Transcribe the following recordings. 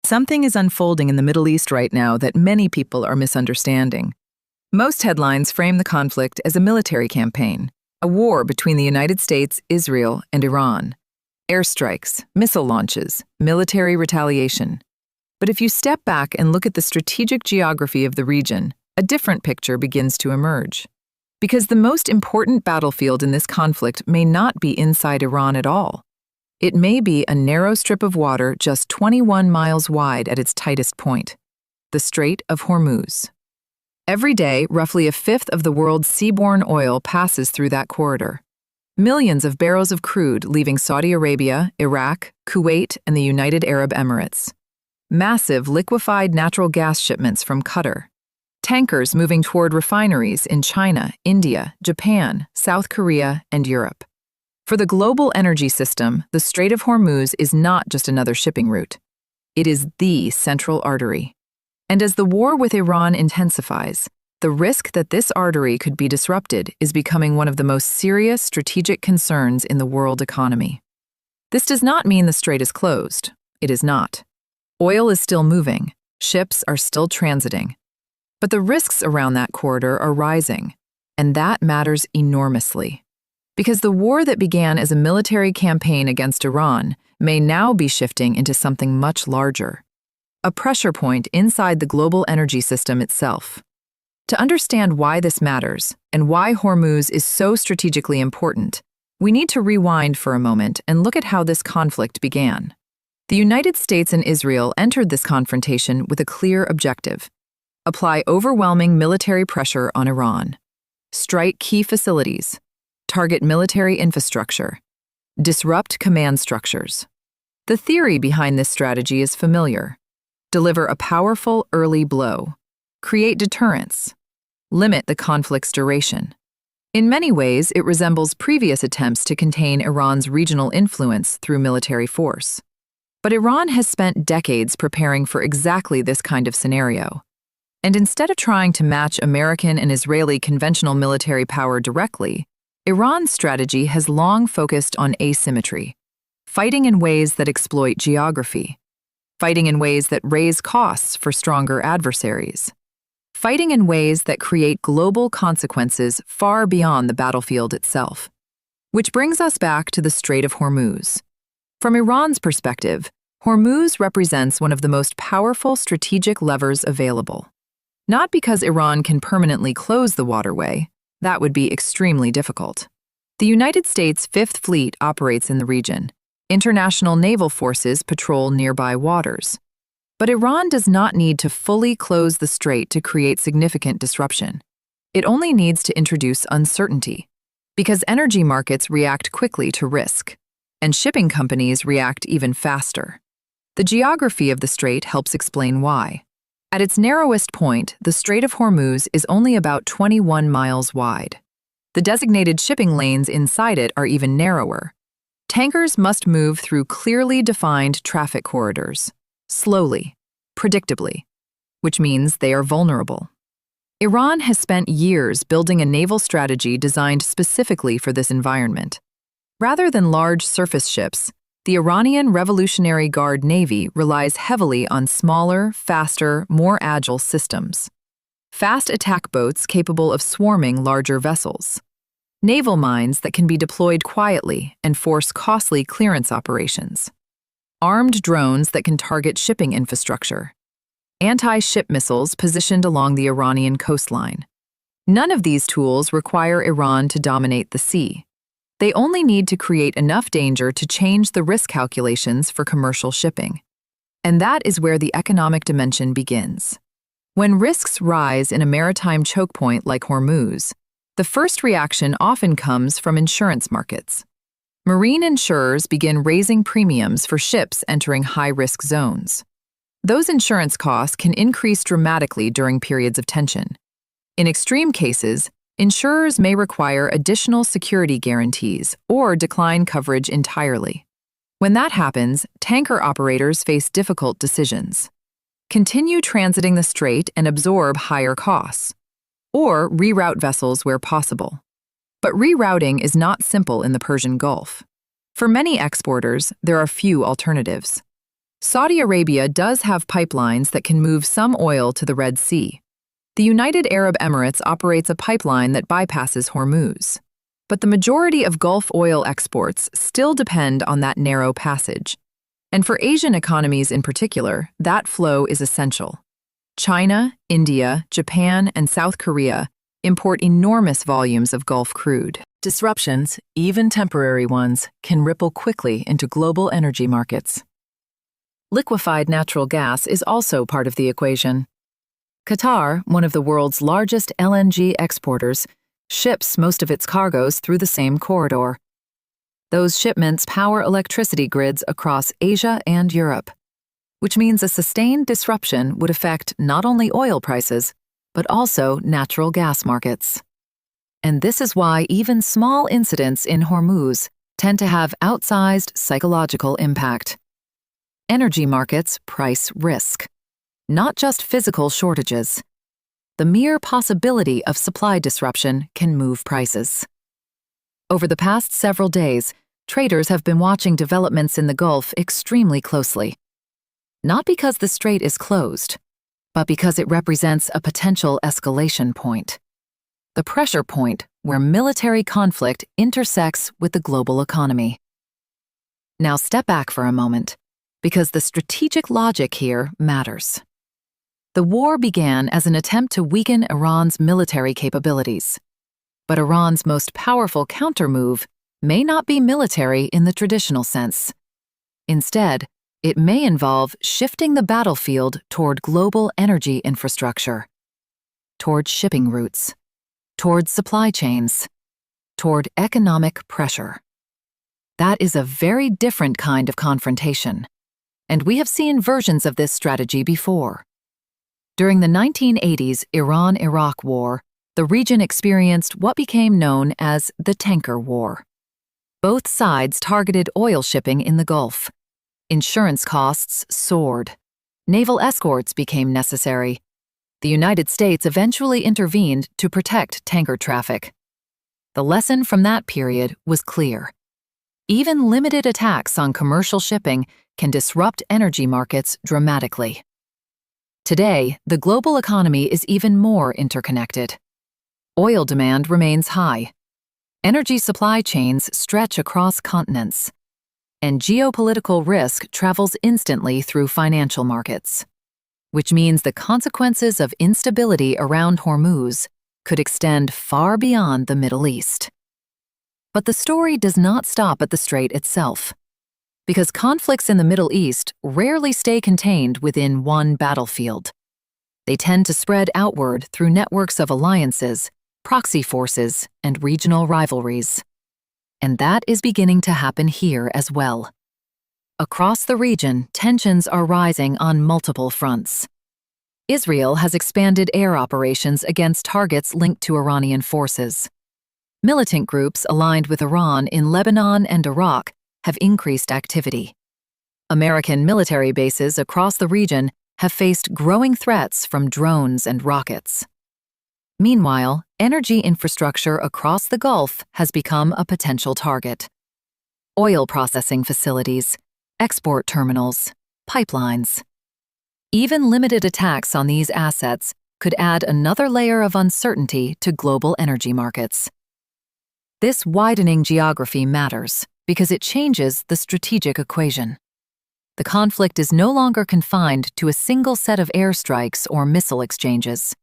Something is unfolding in the Middle East right now that many people are misunderstanding. Most headlines frame the conflict as a military campaign, a war between the United States, Israel, and Iran. Airstrikes, missile launches, military retaliation. But if you step back and look at the strategic geography of the region, a different picture begins to emerge. Because the most important battlefield in this conflict may not be inside Iran at all. It may be a narrow strip of water just 21 miles wide at its tightest point, the Strait of Hormuz. Every day, roughly a fifth of the world's seaborne oil passes through that corridor. Millions of barrels of crude leaving Saudi Arabia, Iraq, Kuwait, and the United Arab Emirates. Massive liquefied natural gas shipments from Qatar. Tankers moving toward refineries in China, India, Japan, South Korea, and Europe. For the global energy system, the Strait of Hormuz is not just another shipping route. It is the central artery. And as the war with Iran intensifies, the risk that this artery could be disrupted is becoming one of the most serious strategic concerns in the world economy. This does not mean the strait is closed. It is not. Oil is still moving. Ships are still transiting. But the risks around that corridor are rising, and that matters enormously. Because the war that began as a military campaign against Iran may now be shifting into something much larger. A pressure point inside the global energy system itself. To understand why this matters and why Hormuz is so strategically important, we need to rewind for a moment and look at how this conflict began. The United States and Israel entered this confrontation with a clear objective: apply overwhelming military pressure on Iran, strike key facilities, target military infrastructure, disrupt command structures. The theory behind this strategy is familiar. Deliver a powerful early blow, create deterrence, limit the conflict's duration. In many ways, it resembles previous attempts to contain Iran's regional influence through military force. But Iran has spent decades preparing for exactly this kind of scenario. And instead of trying to match American and Israeli conventional military power directly, Iran's strategy has long focused on asymmetry, fighting in ways that exploit geography, fighting in ways that raise costs for stronger adversaries, fighting in ways that create global consequences far beyond the battlefield itself. Which brings us back to the Strait of Hormuz. From Iran's perspective, Hormuz represents one of the most powerful strategic levers available. Not because Iran can permanently close the waterway. That would be extremely difficult. The United States' Fifth Fleet operates in the region. International naval forces patrol nearby waters. But Iran does not need to fully close the strait to create significant disruption. It only needs to introduce uncertainty, because energy markets react quickly to risk, and shipping companies react even faster. The geography of the strait helps explain why. At its narrowest point, the Strait of Hormuz is only about 21 miles wide. The designated shipping lanes inside it are even narrower. Tankers must move through clearly defined traffic corridors, slowly, predictably, which means they are vulnerable. Iran has spent years building a naval strategy designed specifically for this environment. Rather than large surface ships, the Iranian Revolutionary Guard Navy relies heavily on smaller, faster, more agile systems. Fast attack boats capable of swarming larger vessels. Naval mines that can be deployed quietly and force costly clearance operations. Armed drones that can target shipping infrastructure. Anti-ship missiles positioned along the Iranian coastline. None of these tools require Iran to dominate the sea. They only need to create enough danger to change the risk calculations for commercial shipping. And that is where the economic dimension begins. When risks rise in a maritime chokepoint like Hormuz, the first reaction often comes from insurance markets. Marine insurers begin raising premiums for ships entering high-risk zones. Those insurance costs can increase dramatically during periods of tension. In extreme cases, insurers may require additional security guarantees or decline coverage entirely. When that happens, tanker operators face difficult decisions. Continue transiting the strait and absorb higher costs, or reroute vessels where possible. But rerouting is not simple in the Persian Gulf. For many exporters, there are few alternatives. Saudi Arabia does have pipelines that can move some oil to the Red Sea. The United Arab Emirates operates a pipeline that bypasses Hormuz. But the majority of Gulf oil exports still depend on that narrow passage. And for Asian economies in particular, that flow is essential. China, India, Japan, and South Korea import enormous volumes of Gulf crude. Disruptions, even temporary ones, can ripple quickly into global energy markets. Liquefied natural gas is also part of the equation. Qatar, one of the world's largest LNG exporters, ships most of its cargoes through the same corridor. Those shipments power electricity grids across Asia and Europe, which means a sustained disruption would affect not only oil prices, but also natural gas markets. And this is why even small incidents in Hormuz tend to have outsized psychological impact. Energy markets price risk, not just physical shortages. The mere possibility of supply disruption can move prices. Over the past several days, traders have been watching developments in the Gulf extremely closely. Not because the strait is closed, but because it represents a potential escalation point. The pressure point where military conflict intersects with the global economy. Now step back for a moment, because the strategic logic here matters. The war began as an attempt to weaken Iran's military capabilities. But Iran's most powerful countermove may not be military in the traditional sense. Instead, it may involve shifting the battlefield toward global energy infrastructure, toward shipping routes, toward supply chains, toward economic pressure. That is a very different kind of confrontation, and we have seen versions of this strategy before. During the 1980s Iran-Iraq War, the region experienced what became known as the Tanker War. Both sides targeted oil shipping in the Gulf. Insurance costs soared. Naval escorts became necessary. The United States eventually intervened to protect tanker traffic. The lesson from that period was clear. Even limited attacks on commercial shipping can disrupt energy markets dramatically. Today, the global economy is even more interconnected. Oil demand remains high. Energy supply chains stretch across continents. And geopolitical risk travels instantly through financial markets, which means the consequences of instability around Hormuz could extend far beyond the Middle East. But the story does not stop at the strait itself, because conflicts in the Middle East rarely stay contained within one battlefield. They tend to spread outward through networks of alliances, proxy forces, and regional rivalries. And that is beginning to happen here as well. Across the region, tensions are rising on multiple fronts. Israel has expanded air operations against targets linked to Iranian forces. Militant groups aligned with Iran in Lebanon and Iraq have increased activity. American military bases across the region have faced growing threats from drones and rockets. Meanwhile, energy infrastructure across the Gulf has become a potential target. Oil processing facilities, export terminals, pipelines. Even limited attacks on these assets could add another layer of uncertainty to global energy markets. This widening geography matters because it changes the strategic equation. The conflict is no longer confined to a single set of airstrikes or missile exchanges.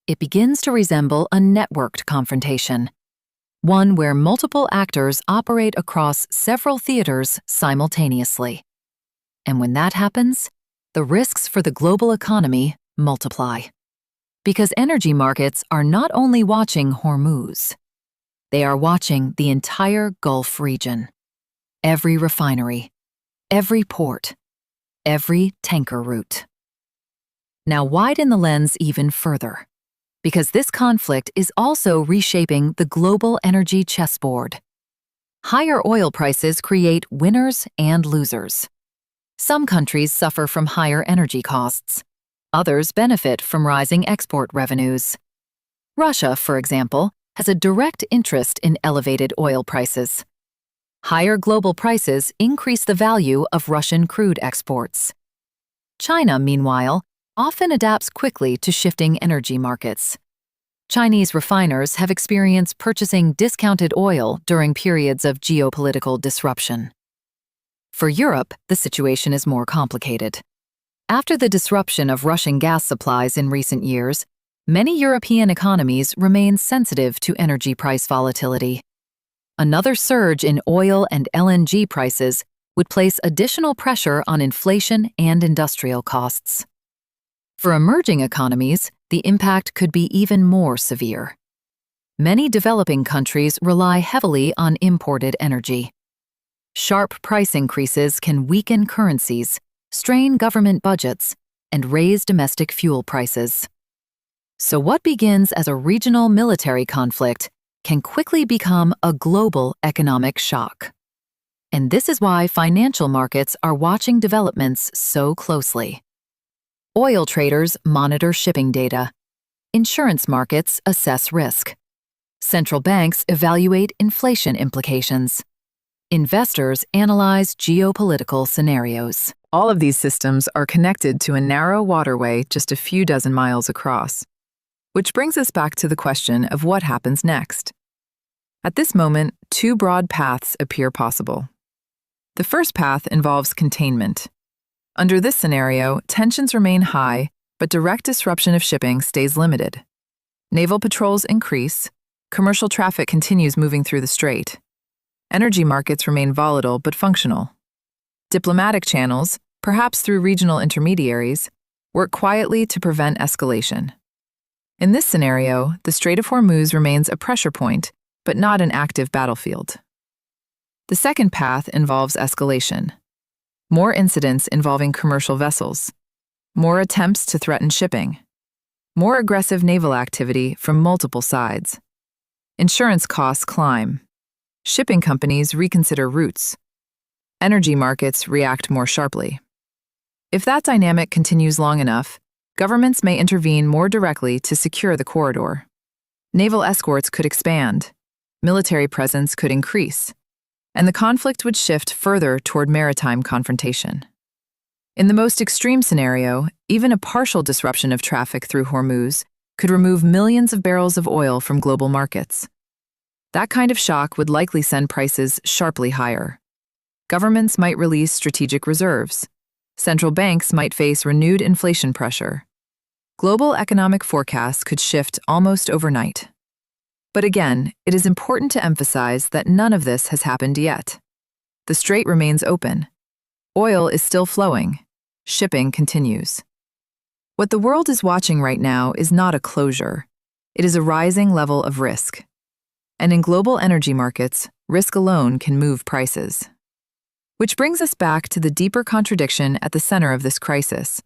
It begins to resemble a networked confrontation, one where multiple actors operate across several theaters simultaneously. And when that happens, the risks for the global economy multiply. Because energy markets are not only watching Hormuz, they are watching the entire Gulf region. Every refinery, every port, every tanker route. Now widen the lens even further, because this conflict is also reshaping the global energy chessboard. Higher oil prices create winners and losers. Some countries suffer from higher energy costs. Others benefit from rising export revenues. Russia, for example, has a direct interest in elevated oil prices. Higher global prices increase the value of Russian crude exports. China, meanwhile, often adapts quickly to shifting energy markets. Chinese refiners have experienced purchasing discounted oil during periods of geopolitical disruption. For Europe, the situation is more complicated. After the disruption of Russian gas supplies in recent years, many European economies remain sensitive to energy price volatility. Another surge in oil and LNG prices would place additional pressure on inflation and industrial costs. For emerging economies, the impact could be even more severe. Many developing countries rely heavily on imported energy. Sharp price increases can weaken currencies, strain government budgets, and raise domestic fuel prices. So what begins as a regional military conflict can quickly become a global economic shock. And this is why financial markets are watching developments so closely. Oil traders monitor shipping data. Insurance markets assess risk. Central banks evaluate inflation implications. Investors analyze geopolitical scenarios. All of these systems are connected to a narrow waterway just a few dozen miles across. Which brings us back to the question of what happens next. At this moment, two broad paths appear possible. The first path involves containment. Under this scenario, tensions remain high, but direct disruption of shipping stays limited. Naval patrols increase, commercial traffic continues moving through the strait. Energy markets remain volatile but functional. Diplomatic channels, perhaps through regional intermediaries, work quietly to prevent escalation. In this scenario, the Strait of Hormuz remains a pressure point, but not an active battlefield. The second path involves escalation. More incidents involving commercial vessels, more attempts to threaten shipping, more aggressive naval activity from multiple sides. Insurance costs climb. Shipping companies reconsider routes. Energy markets react more sharply. If that dynamic continues long enough, governments may intervene more directly to secure the corridor. Naval escorts could expand, military presence could increase, and the conflict would shift further toward maritime confrontation. In the most extreme scenario, even a partial disruption of traffic through Hormuz could remove millions of barrels of oil from global markets. That kind of shock would likely send prices sharply higher. Governments might release strategic reserves. Central banks might face renewed inflation pressure. Global economic forecasts could shift almost overnight. But again, it is important to emphasize that none of this has happened yet. The strait remains open. Oil is still flowing. Shipping continues. What the world is watching right now is not a closure. It is a rising level of risk. And in global energy markets, risk alone can move prices. Which brings us back to the deeper contradiction at the center of this crisis.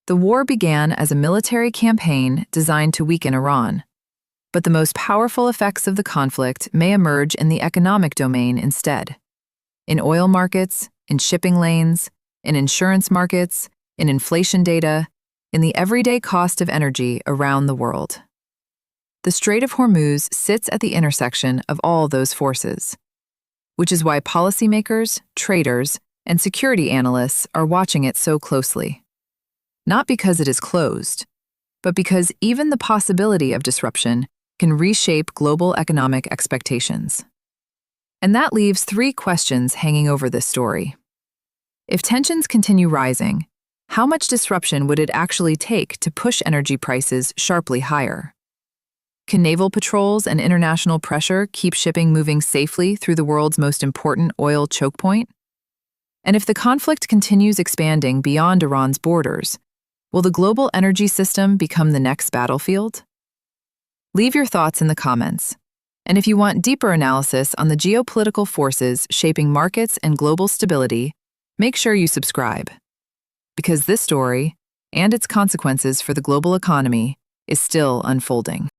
The war began as a military campaign designed to weaken Iran. But the most powerful effects of the conflict may emerge in the economic domain instead. In oil markets, in shipping lanes, in insurance markets, in inflation data, in the everyday cost of energy around the world. The Strait of Hormuz sits at the intersection of all those forces, which is why policymakers, traders, and security analysts are watching it so closely. Not because it is closed, but because even the possibility of disruption can reshape global economic expectations. And that leaves three questions hanging over this story. If tensions continue rising, how much disruption would it actually take to push energy prices sharply higher? Can naval patrols and international pressure keep shipping moving safely through the world's most important oil chokepoint? And if the conflict continues expanding beyond Iran's borders, will the global energy system become the next battlefield? Leave your thoughts in the comments. And if you want deeper analysis on the geopolitical forces shaping markets and global stability, make sure you subscribe. Because this story, and its consequences for the global economy, is still unfolding.